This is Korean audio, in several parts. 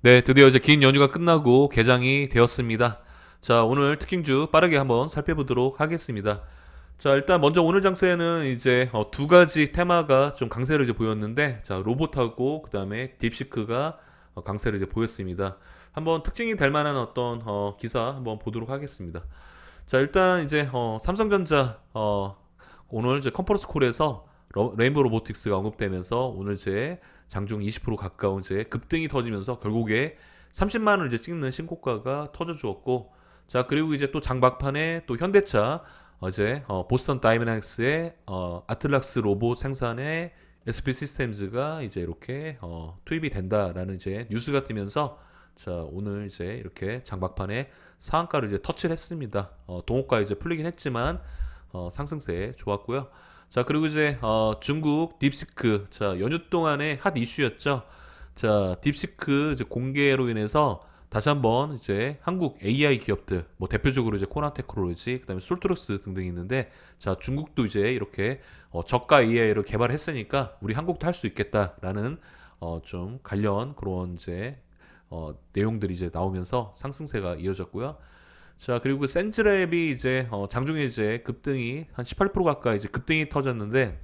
네, 드디어 이제 긴 연휴가 끝나고 개장이 되었습니다. 자, 오늘 특징주 빠르게 한번 살펴보도록 하겠습니다. 자, 일단 먼저 오늘 장세는 이제 두 가지 테마가 좀 강세를 이제 보였는데, 자, 로봇하고 그다음에 딥시크가 강세를 이제 보였습니다. 한번 특징이 될 만한 어떤 기사 한번 보도록 하겠습니다. 자, 일단 이제 삼성전자 오늘 이제 컨퍼런스 콜에서 레인보우 로보틱스가 언급되면서 오늘 이제 장중 20% 가까운 이제 급등이 터지면서 결국에 30만 원을 이제 찍는 신고가가 터져 주었고, 자, 그리고 이제 또 장박판에 또 현대차 어제 보스턴 다이내믹스의 아틀락스 로봇 생산에 SP 시스템즈가 이제 이렇게 투입이 된다라는 이제 뉴스가 뜨면서, 자, 오늘 이제 이렇게 장박판에 상한가를 이제 터치를 했습니다. 동호가 이제 풀리긴 했지만 상승세 좋았고요. 자, 그리고 이제 중국 딥시크, 자, 연휴 동안의 핫 이슈였죠. 자, 딥시크 이제 공개로 인해서 다시 한번 이제 한국 AI 기업들, 뭐 대표적으로 이제 코난테크놀로지, 그다음에 솔트룩스 등등이 있는데, 자, 중국도 이제 이렇게 저가 AI를 개발했으니까 우리 한국도 할 수 있겠다라는 좀 관련 그런 이제 내용들이 이제 나오면서 상승세가 이어졌고요. 자, 그리고 센즈랩이 이제 장중에 이제 급등이 한 18% 가까이 이제 급등이 터졌는데,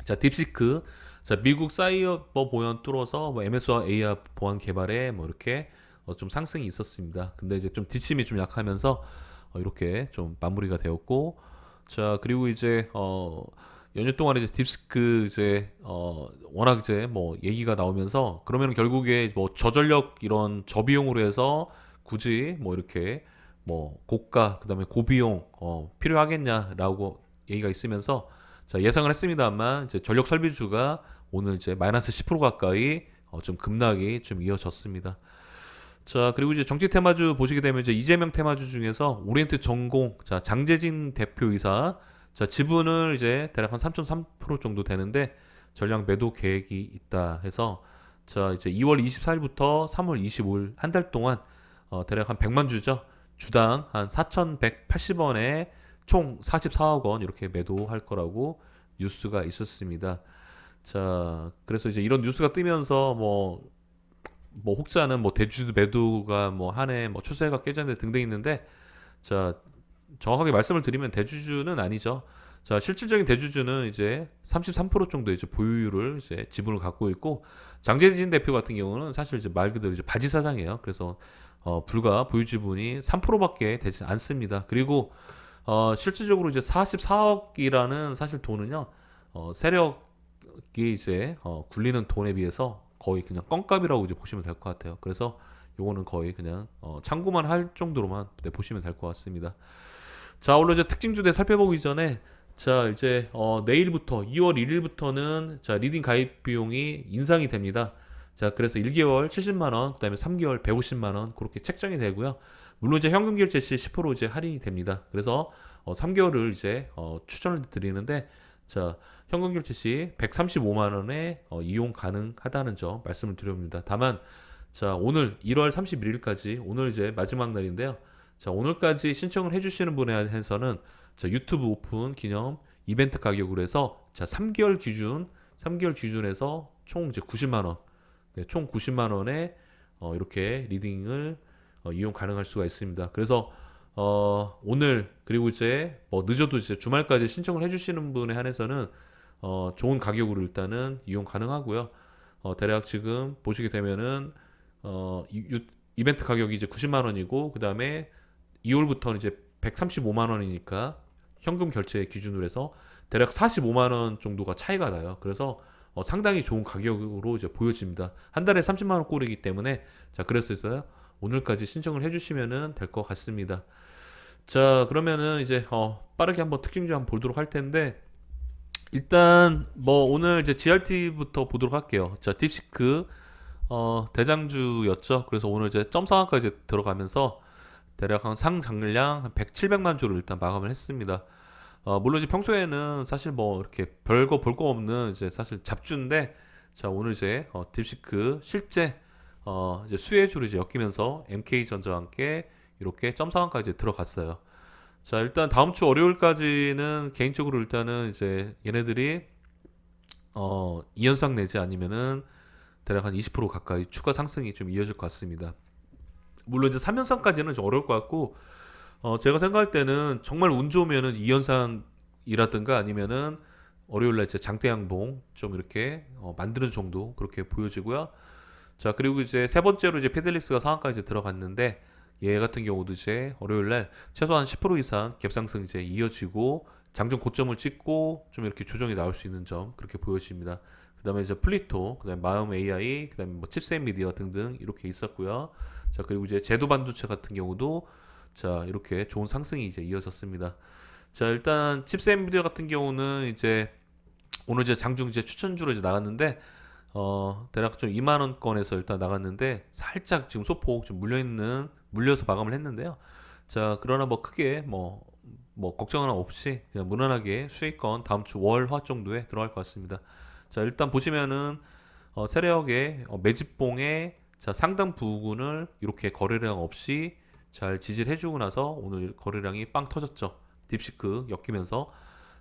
자, 딥시크, 자, 미국 사이버 보안 뚫어서 뭐 MS와 AR 보안 개발에 뭐 이렇게 좀 상승이 있었습니다. 근데 이제 좀 뒷심이 좀 약하면서 이렇게 좀 마무리가 되었고, 자, 그리고 이제 연휴 동안 이제 딥스크 이제 워낙 이제 뭐 얘기가 나오면서, 그러면 결국에 뭐 저전력 이런 저비용으로 해서 굳이 뭐 이렇게 뭐 고가 그다음에 고비용 필요하겠냐라고 얘기가 있으면서, 자, 예상을 했습니다만 이제 전력 설비주가 오늘 이제 마이너스 10% 가까이 좀 급락이 좀 이어졌습니다. 자, 그리고 이제 정치 테마주 보시게 되면 이제 이재명 테마주 중에서 오리엔트 전공, 자, 장재진 대표이사, 자, 지분을 이제 대략 한 3.3% 정도 되는데 전량 매도 계획이 있다 해서, 자, 이제 2월 24일부터 3월 25일 한 달 동안 대략 한 100만 주죠. 주당 한 4,180원에 총 44억 원 이렇게 매도할 거라고 뉴스가 있었습니다. 자, 그래서 이제 이런 뉴스가 뜨면서 뭐 혹자는 뭐 대주주 매도가 뭐 한해 뭐 추세가 깨졌는데 등등 있는데, 자, 정확하게 말씀을 드리면 대주주는 아니죠. 자, 실질적인 대주주는 이제 33% 정도 이제 보유율을 이제 지분을 갖고 있고, 장재진 대표 같은 경우는 사실 이제 말 그대로 이제 바지 사장이에요. 그래서 불과 보유 지분이 3%밖에 되지 않습니다. 그리고 실질적으로 이제 44억이라는 사실 돈은요, 세력이 이제 굴리는 돈에 비해서 거의 그냥 껌값이라고 이제 보시면 될 것 같아요. 그래서 요거는 거의 그냥 참고만 할 정도로만 보시면 될 것 같습니다. 자, 오늘 이제 특징주대 살펴보기 전에, 자, 이제 내일부터 2월 1일부터는 자, 리딩 가입 비용이 인상이 됩니다. 자, 그래서 1개월 70만 원, 그다음에 3개월 150만 원 그렇게 책정이 되고요. 물론 이제 현금 결제 시 10% 이제 할인이 됩니다. 그래서 3개월을 이제 추천을 드리는데, 자, 현금 결제 시 135만 원에 이용 가능하다는 점 말씀을 드립니다. 다만, 자, 오늘 1월 31일까지 오늘 이제 마지막 날인데요. 자, 오늘까지 신청을 해주시는 분에 한해서는 자, 유튜브 오픈 기념 이벤트 가격으로 해서, 자, 3개월 기준에서 총 이제 90만 원, 네, 총 90만 원에 이렇게 리딩을 이용 가능할 수가 있습니다. 그래서 오늘 그리고 이제 뭐 늦어도 이제 주말까지 신청을 해주시는 분에 한해서는 좋은 가격으로 일단은 이용 가능하고요. 대략 지금 보시게 되면은 이벤트 가격이 이제 90만 원이고, 그 다음에 2월부터는 이제 135만 원이니까 현금 결제 기준으로 해서 대략 45만 원 정도가 차이가 나요. 그래서 상당히 좋은 가격으로 이제 보여집니다. 한 달에 30만 원 꼴이기 때문에, 자, 그래서 오늘까지 신청을 해주시면 될 것 같습니다. 자, 그러면은 이제 빠르게 한번 특징주 한번 보도록 할 텐데, 일단 뭐 오늘 이제 GRT부터 보도록 할게요. 자, 딥시크 대장주였죠. 그래서 오늘 이제 점상한까지 들어가면서 대략 한 상장량 한 100, 700만 주를 일단 마감을 했습니다. 물론 이제 평소에는 사실 뭐 이렇게 별거 볼 거 없는 이제 사실 잡주인데, 자, 오늘 이제 딥시크 실제 이제 수혜주로 이제 엮이면서 MK전자와 함께 이렇게 점상한까지 들어갔어요. 자, 일단 다음 주 월요일까지는 개인적으로 일단은 이제 얘네들이 2연상 내지 아니면은 대략 한 20% 가까이 추가 상승이 좀 이어질 것 같습니다. 물론 이제 3연상까지는 좀 어려울 것 같고, 제가 생각할 때는 정말 운 좋으면은 2연상이라든가 아니면은 월요일날 이제 장대 양봉 좀 이렇게 만드는 정도 그렇게 보여지고요. 자, 그리고 이제 세 번째로 이제 피델리스가 상한까지 들어갔는데, 얘 같은 경우도 이제 월요일날 최소한 10% 이상 갭상승 이제 이어지고 장중 고점을 찍고 좀 이렇게 조정이 나올 수 있는 점 그렇게 보여집니다. 그다음에 이제 플리토, 그다음에 마음 AI, 그다음에 뭐 칩셋 미디어 등등 이렇게 있었고요. 자, 그리고 이제 제도 반도체 같은 경우도 자, 이렇게 좋은 상승이 이제 이어졌습니다. 자, 일단 칩셋 미디어 같은 경우는 이제 오늘 이제 장중 이제 추천주로 이제 나갔는데, 대략 좀 2만 원권에서 일단 나갔는데 살짝 지금 소폭 좀 물려서 마감을 했는데요. 자, 그러나 뭐 크게 뭐 걱정은 없이 그냥 무난하게 수익권 다음 주 월, 화 정도에 들어갈 것 같습니다. 자, 일단 보시면은 세력의 매집봉의 자, 상당 부분을 이렇게 거래량 없이 잘 지지를 해주고 나서 오늘 거래량이 빵 터졌죠. 딥시크 엮이면서.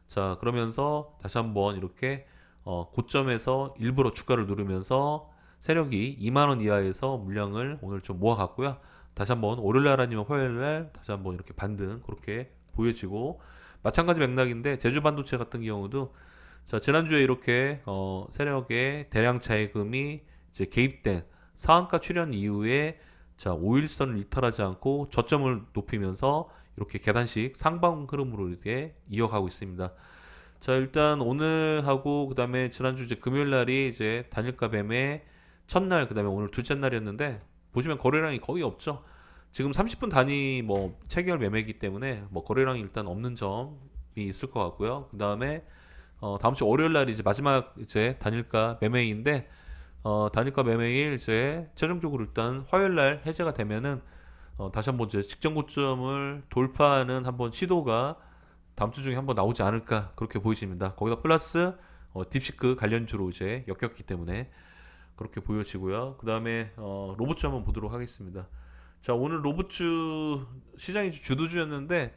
자, 그러면서 다시 한번 이렇게 고점에서 일부러 주가를 누르면서 세력이 2만 원 이하에서 물량을 오늘 좀 모아갔고요. 다시 한번 월요일날 아니면 화요일날 다시 한번 이렇게 반등 그렇게 보여지고, 마찬가지 맥락인데 제주 반도체 같은 경우도 자, 지난주에 이렇게 세력의 대량 차익금이 이제 개입된 상한가 출현 이후에 자, 5일선을 이탈하지 않고 저점을 높이면서 이렇게 계단식 상방 흐름으로 이렇게 이어가고 있습니다. 자, 일단 오늘하고 그다음에 지난주 이제 금요일 날이 이제 단일가 매매 첫날, 그다음에 오늘 둘째 날이었는데 보시면 거래량이 거의 없죠. 지금 30분 단위 뭐 체결 매매이기 때문에 뭐 거래량이 일단 없는 점이 있을 것 같고요. 그다음에 다음 주 월요일 날이 이제 마지막 이제 단일가 매매인데, 단일가 매매일 이제 최종적으로 일단 화요일 날 해제가 되면은 다시 한번 이제 직전 고점을 돌파하는 한번 시도가 다음 주 중에 한번 나오지 않을까 그렇게 보이십니다. 거기다 플러스 딥시크 관련주로 이제 엮였기 때문에 그렇게 보여지고요. 그 다음에 로봇주 한번 보도록 하겠습니다. 자, 오늘 로봇주 시장이 주도주였는데,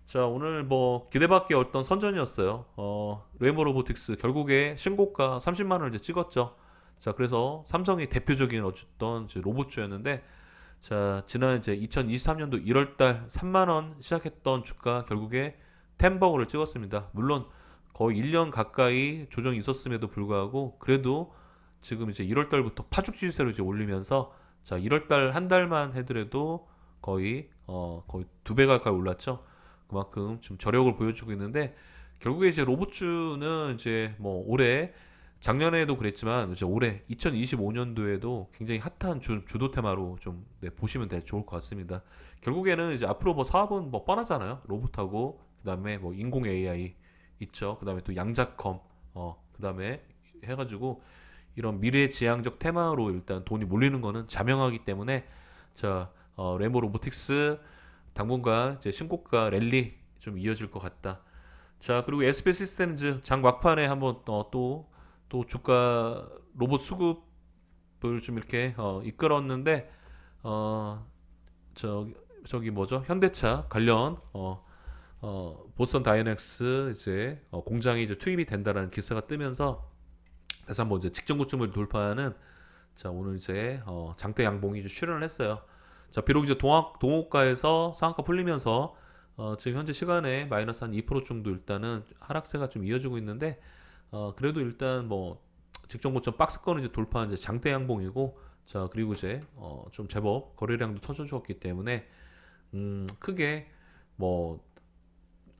자, 오늘 뭐 기대밖의 어떤 선전이었어요. 레모 로보틱스 결국에 신고가 30만 원을 이제 찍었죠. 자, 그래서 삼성이 대표적인 어떤 이제 로봇주였는데, 자, 지난 이제 2023년도 1월달 3만 원 시작했던 주가 결국에 템버거를 찍었습니다. 물론 거의 1년 가까이 조정이 있었음에도 불구하고 그래도 지금 이제 1월달부터 파죽지세로 이제 올리면서 자, 1월달 한 달만 해더라도 거의 2배 가까이 올랐죠. 그만큼 좀 저력을 보여주고 있는데, 결국에 이제 로봇주는 이제 뭐 올해 작년에도 그랬지만 이제 올해 2025년도에도 굉장히 핫한 주도 테마로 좀 보시면 좋을 것 같습니다. 결국에는 이제 앞으로 뭐 사업은 뭐 뻔하잖아요. 로봇하고 그다음에 뭐 인공 AI 있죠. 그다음에 또 양자컴 그다음에 해가지고 이런 미래지향적 테마로 일단 돈이 몰리는 거는 자명하기 때문에 자, 레모 로보틱스 당분간 이제 신고가 랠리 좀 이어질 것 같다. 자, 그리고 SB 시스템즈 장 막판에 한번 또 주가 로봇 수급을 좀 이렇게 이끌었는데, 저기 뭐죠? 현대차 관련 보스턴 다이내믹스 이제 공장이 이제 투입이 된다라는 기사가 뜨면서 다시 한번 이제 직전 고점을 돌파하는 자, 오늘 이제 장대 양봉이 이제 출현을 했어요. 자, 비록 이제 동호가에서 상한가 풀리면서 지금 현재 시간에 마이너스 한 2% 정도 일단은 하락세가 좀 이어지고 있는데, 그래도 일단 뭐 직전 고점 박스권을 이제 돌파한 이제 장대 양봉이고, 자, 그리고 이제 좀 제법 거래량도 터져주었기 때문에 크게 뭐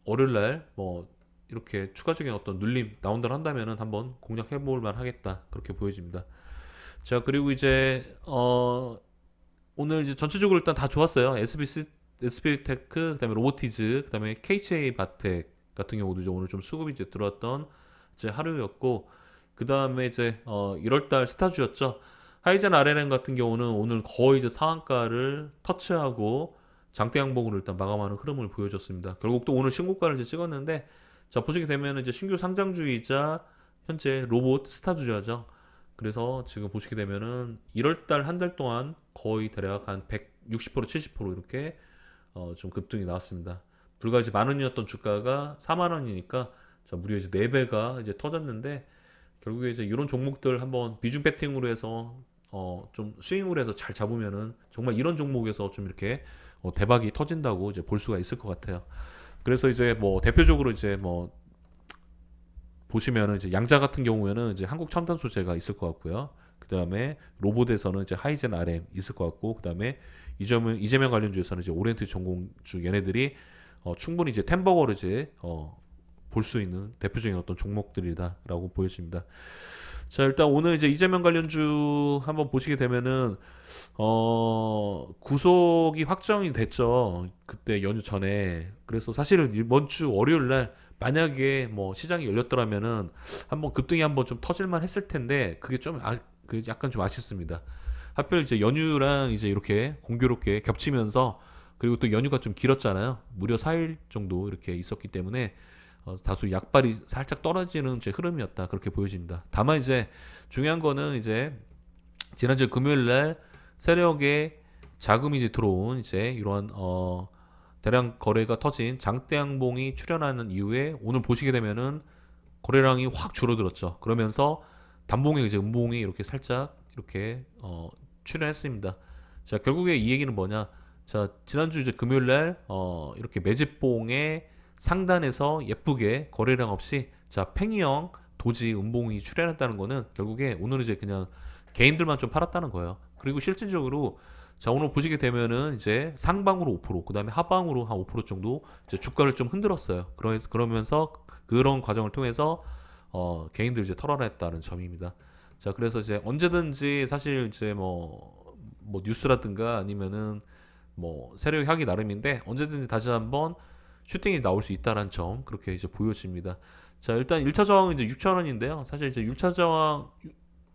월요일날 뭐 이렇게 추가적인 어떤 눌림 나온다 한다면은 한번 공략해 볼 만하겠다 그렇게 보여집니다. 자, 그리고 이제 오늘 이제 전체적으로 일단 다 좋았어요. SB테크, 그다음에 로보티즈, 그다음에 KCA 바텍 같은 경우도 이제 오늘 좀 수급이 이제 들어왔던 이제 하루였고, 그다음에 이제 1월달 스타주였죠. 하이젠 RNN 같은 경우는 오늘 거의 이제 상한가를 터치하고 장대 양봉으로 일단 마감하는 흐름을 보여줬습니다. 결국 또 오늘 신고가를 이제 찍었는데, 자, 보시게 되면 이제 신규 상장주이자 현재 로봇 스타주죠. 그래서 지금 보시게 되면은 1월달 한 달 동안 거의 대략 한 160% 70% 이렇게 좀 급등이 나왔습니다. 불과 이제 만 원이었던 주가가 4만 원이니까 자, 무려 이제 4배가 이제 터졌는데, 결국에 이제 이런 종목들 한번 비중 배팅으로 해서 좀 스윙으로 해서 잘 잡으면은 정말 이런 종목에서 좀 이렇게 대박이 터진다고 이제 볼 수가 있을 것 같아요. 그래서 이제 뭐 대표적으로 이제 뭐 보시면은 이제 양자 같은 경우에는 이제 한국 첨단 소재가 있을 것 같고요. 그 다음에 로봇에서는 이제 하이젠 RM 있을 것 같고, 그 다음에 이재명 관련주에서는 이제 오리엔트 전공주 얘네들이 충분히 이제 템버거를 이제 볼 수 있는 대표적인 어떤 종목들이다라고 보여집니다. 자, 일단 오늘 이제 이재명 관련주 한번 보시게 되면은 구속이 확정이 됐죠. 그때 연휴 전에. 그래서 사실은 이번 주 월요일 날 만약에 뭐 시장이 열렸더라면은 한번 급등이 한번 좀 터질만 했을 텐데 그게 좀 그 약간 좀 아쉽습니다. 하필 이제 연휴랑 이제 이렇게 공교롭게 겹치면서, 그리고 또 연휴가 좀 길었잖아요. 무려 4일 정도 이렇게 있었기 때문에 다소 약발이 살짝 떨어지는 이제 흐름이었다, 그렇게 보여집니다. 다만 이제 중요한 거는 이제 지난주 금요일 날 세력에 자금이 이제 들어온 이제 이러한 대량 거래가 터진 장대양봉이 출현하는 이후에 오늘 보시게 되면은 거래량이 확 줄어들었죠. 그러면서 단봉에 이제 음봉이 이렇게 살짝 이렇게 출현했습니다. 자, 결국에 이 얘기는 뭐냐? 자, 지난주 이제 금요일 날 이렇게 매집봉의 상단에서 예쁘게 거래량 없이 자, 팽이형 도지 음봉이 출현했다는 거는 결국에 오늘 이제 그냥 개인들만 좀 팔았다는 거예요. 그리고 실질적으로 자, 오늘 보시게 되면은 이제 상방으로 5%, 그다음에 하방으로 한 5% 정도 이제 주가를 좀 흔들었어요. 그러면서 그런 과정을 통해서 개인들 이제 털어냈다는 점입니다. 자, 그래서 이제 언제든지 사실 이제 뭐 뉴스라든가 아니면은 뭐 세력이 하기 나름인데 언제든지 다시 한번 슈팅이 나올 수 있다는 점, 그렇게 이제 보여집니다. 자, 일단 1차 저항은 이제 6,000원인데요. 사실 이제 6차 저항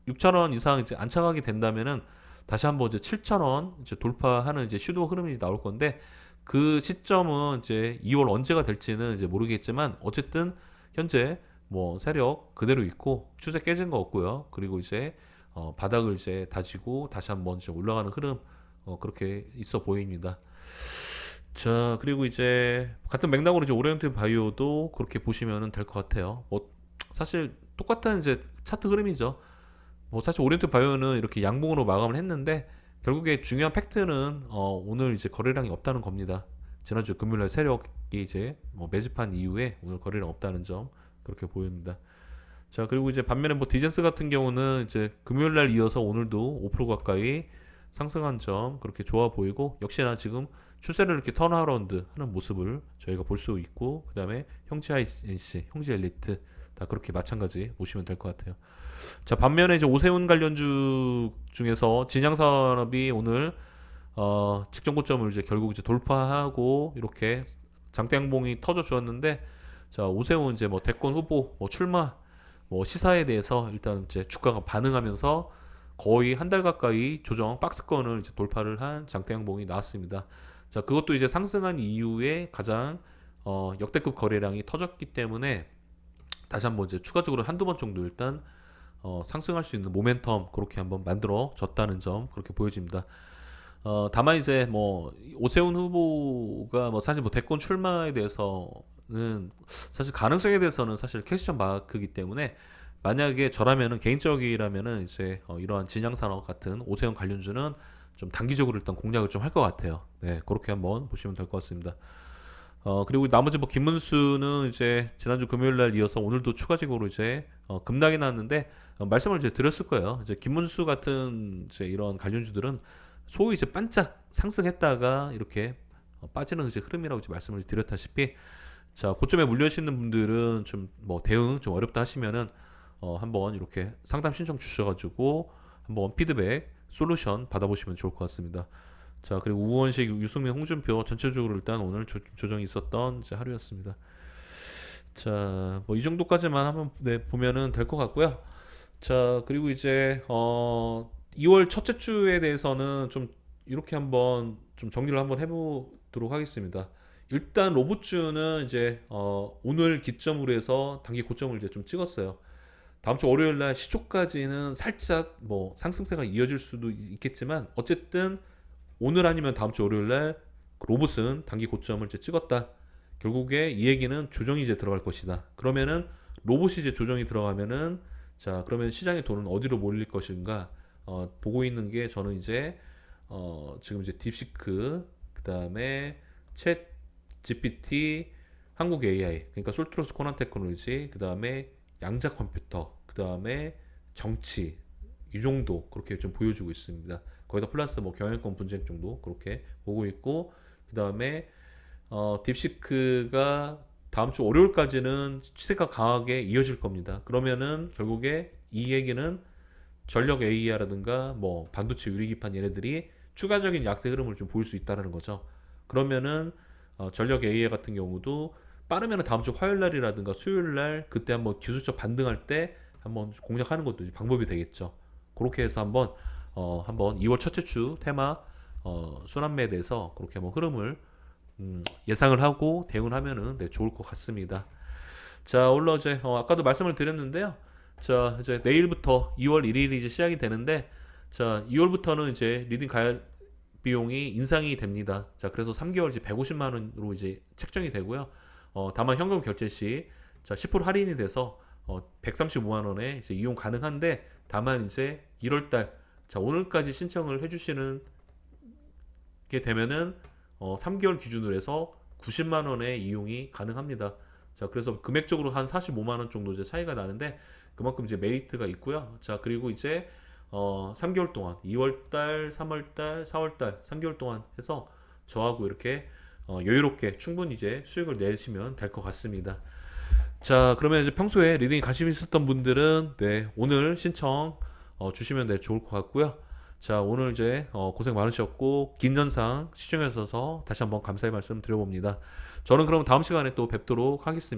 6,000원 이상 이제 안착하게 된다면은 다시 한번 이제 7,000원 이제 돌파하는 이제 슈도 흐름이 나올 건데, 그 시점은 이제 2월 언제가 될지는 이제 모르겠지만 어쨌든 현재 뭐 세력 그대로 있고 추세 깨진 거 없고요. 그리고 이제 바닥을 이제 다지고 다시 한번 이제 올라가는 흐름 그렇게 있어 보입니다. 자, 그리고 이제 같은 맥락으로 이제 오리엔트 바이오도 그렇게 보시면 될 것 같아요. 뭐 사실 똑같은 이제 차트 흐름이죠. 뭐 사실 오리엔트 바이오는 이렇게 양봉으로 마감을 했는데 결국에 중요한 팩트는 오늘 이제 거래량이 없다는 겁니다. 지난주 금요일날 세력이 이제 뭐 매집한 이후에 오늘 거래량 없다는 점, 그렇게 보입니다. 자, 그리고 이제 반면에 뭐 디젠스 같은 경우는 이제 금요일날 이어서 오늘도 5% 가까이 상승한 점, 그렇게 좋아 보이고, 역시나 지금 추세를 이렇게 턴어라운드 하는 모습을 저희가 볼 수 있고, 그 다음에 형제 INC, 형제 엘리트 다 그렇게 마찬가지 보시면 될 것 같아요. 자, 반면에 이제 오세훈 관련주 중에서 진양산업이 오늘 직전 고점을 이제 결국 이제 돌파하고 이렇게 장대양봉이 터져 주었는데, 자, 오세훈 이제 뭐 대권 후보 뭐 출마 뭐 시사에 대해서 일단 이제 주가가 반응하면서 거의 한 달 가까이 조정 박스권을 이제 돌파를 한 장대양봉이 나왔습니다. 자, 그것도 이제 상승한 이후에 가장 역대급 거래량이 터졌기 때문에 다시 한번 이제 추가적으로 한두 번 정도 일단 상승할 수 있는 모멘텀 그렇게 한번 만들어졌다는 점, 그렇게 보여집니다. 다만 이제 뭐 오세훈 후보가 뭐 사실 뭐 대권 출마에 대해서는 사실 가능성에 대해서는 사실 퀘스천 마크이기 때문에, 만약에 저라면은 개인적이라면은 이제 이러한 진양산업 같은 오세훈 관련주는 좀 단기적으로 일단 공략을 좀 할 것 같아요. 네, 그렇게 한번 보시면 될 것 같습니다. 그리고 나머지 뭐 김문수는 이제 지난주 금요일 날 이어서 오늘도 추가적으로 이제 급락이 났는데, 말씀을 이제 드렸을 거예요. 이제 김문수 같은 이제 이런 관련주들은 소위 이제 반짝 상승했다가 이렇게 빠지는 이제 흐름이라고 이제 말씀을 드렸다시피, 자, 고점에 물려있는 분들은 좀 뭐 대응 좀 어렵다 하시면은 한번 이렇게 상담 신청 주셔가지고 한번 피드백 솔루션 받아보시면 좋을 것 같습니다. 자, 그리고 우원식, 유승민, 홍준표 전체적으로 일단 오늘 조정이 있었던 이제 하루였습니다. 자, 뭐 이 정도까지만 한번 보면은 될 것 같고요. 자, 그리고 이제 2월 첫째 주에 대해서는 좀 이렇게 한번 좀 정리를 한번 해보도록 하겠습니다. 일단 로봇주는 이제 오늘 기점으로 해서 단기 고점을 이제 좀 찍었어요. 다음 주 월요일 날 시초까지는 살짝 뭐 상승세가 이어질 수도 있겠지만 어쨌든 오늘 아니면 다음 주 월요일 날 로봇은 단기 고점을 이제 찍었다. 결국에 이 얘기는 조정이 이제 들어갈 것이다. 그러면은 로봇이 이제 조정이 들어가면은 자, 그러면 시장의 돈은 어디로 몰릴 것인가? 보고 있는 게 저는 이제 지금 이제 딥시크, 그다음에 챗 GPT, 한국 AI, 그러니까 솔트로스 코난 테크놀로지, 그다음에 양자 컴퓨터, 그다음에 정치 이 정도 그렇게 좀 보여주고 있습니다. 거기다 플러스 뭐 경영권 분쟁 정도 그렇게 보고 있고, 그다음에 딥시크가 다음 주 월요일까지는 시세가 강하게 이어질 겁니다. 그러면은 결국에 이 얘기는 전력 AI라든가 뭐 반도체 유리기판 얘네들이 추가적인 약세 흐름을 좀 보일 수 있다는 거죠. 그러면은 전력 AI 같은 경우도 빠르면 다음 주 화요일 날이라든가 수요일 날 그때 한번 기술적 반등할 때 한번 공략하는 것도 이제 방법이 되겠죠. 그렇게 해서 한번 2월 첫째 주 테마 순환매에 대해서 그렇게 한번 흐름을 예상을 하고 대응을 하면은 네, 좋을 것 같습니다. 자, 오늘 이제 아까도 말씀을 드렸는데요. 자, 이제 내일부터 2월 1일이 이제 시작이 되는데, 자, 2월부터는 이제 리딩 가입 비용이 인상이 됩니다. 자, 그래서 3개월 이제 150만 원으로 이제 책정이 되고요. 다만 현금 결제 시 자, 10% 할인이 돼서 135만 원에 이제 이용 가능한데, 다만 이제 1월 달 자, 오늘까지 신청을 해 주시는 게 되면은 3개월 기준으로 해서 90만 원의 이용이 가능합니다. 자, 그래서 금액적으로 한 45만 원 정도 이제 차이가 나는데 그만큼 이제 메리트가 있고요. 자, 그리고 이제 3개월 동안 2월 달, 3월 달, 4월 달 3개월 동안 해서 저하고 이렇게 여유롭게 충분히 이제 수익을 내시면 될 것 같습니다. 자, 그러면 이제 평소에 리딩에 관심 있었던 분들은 네, 오늘 신청 주시면 네, 좋을 것 같고요. 자, 오늘 이제 고생 많으셨고 긴 영상 시청해 주셔서 다시 한번 감사의 말씀 드려봅니다. 저는 그럼 다음 시간에 또 뵙도록 하겠습니다.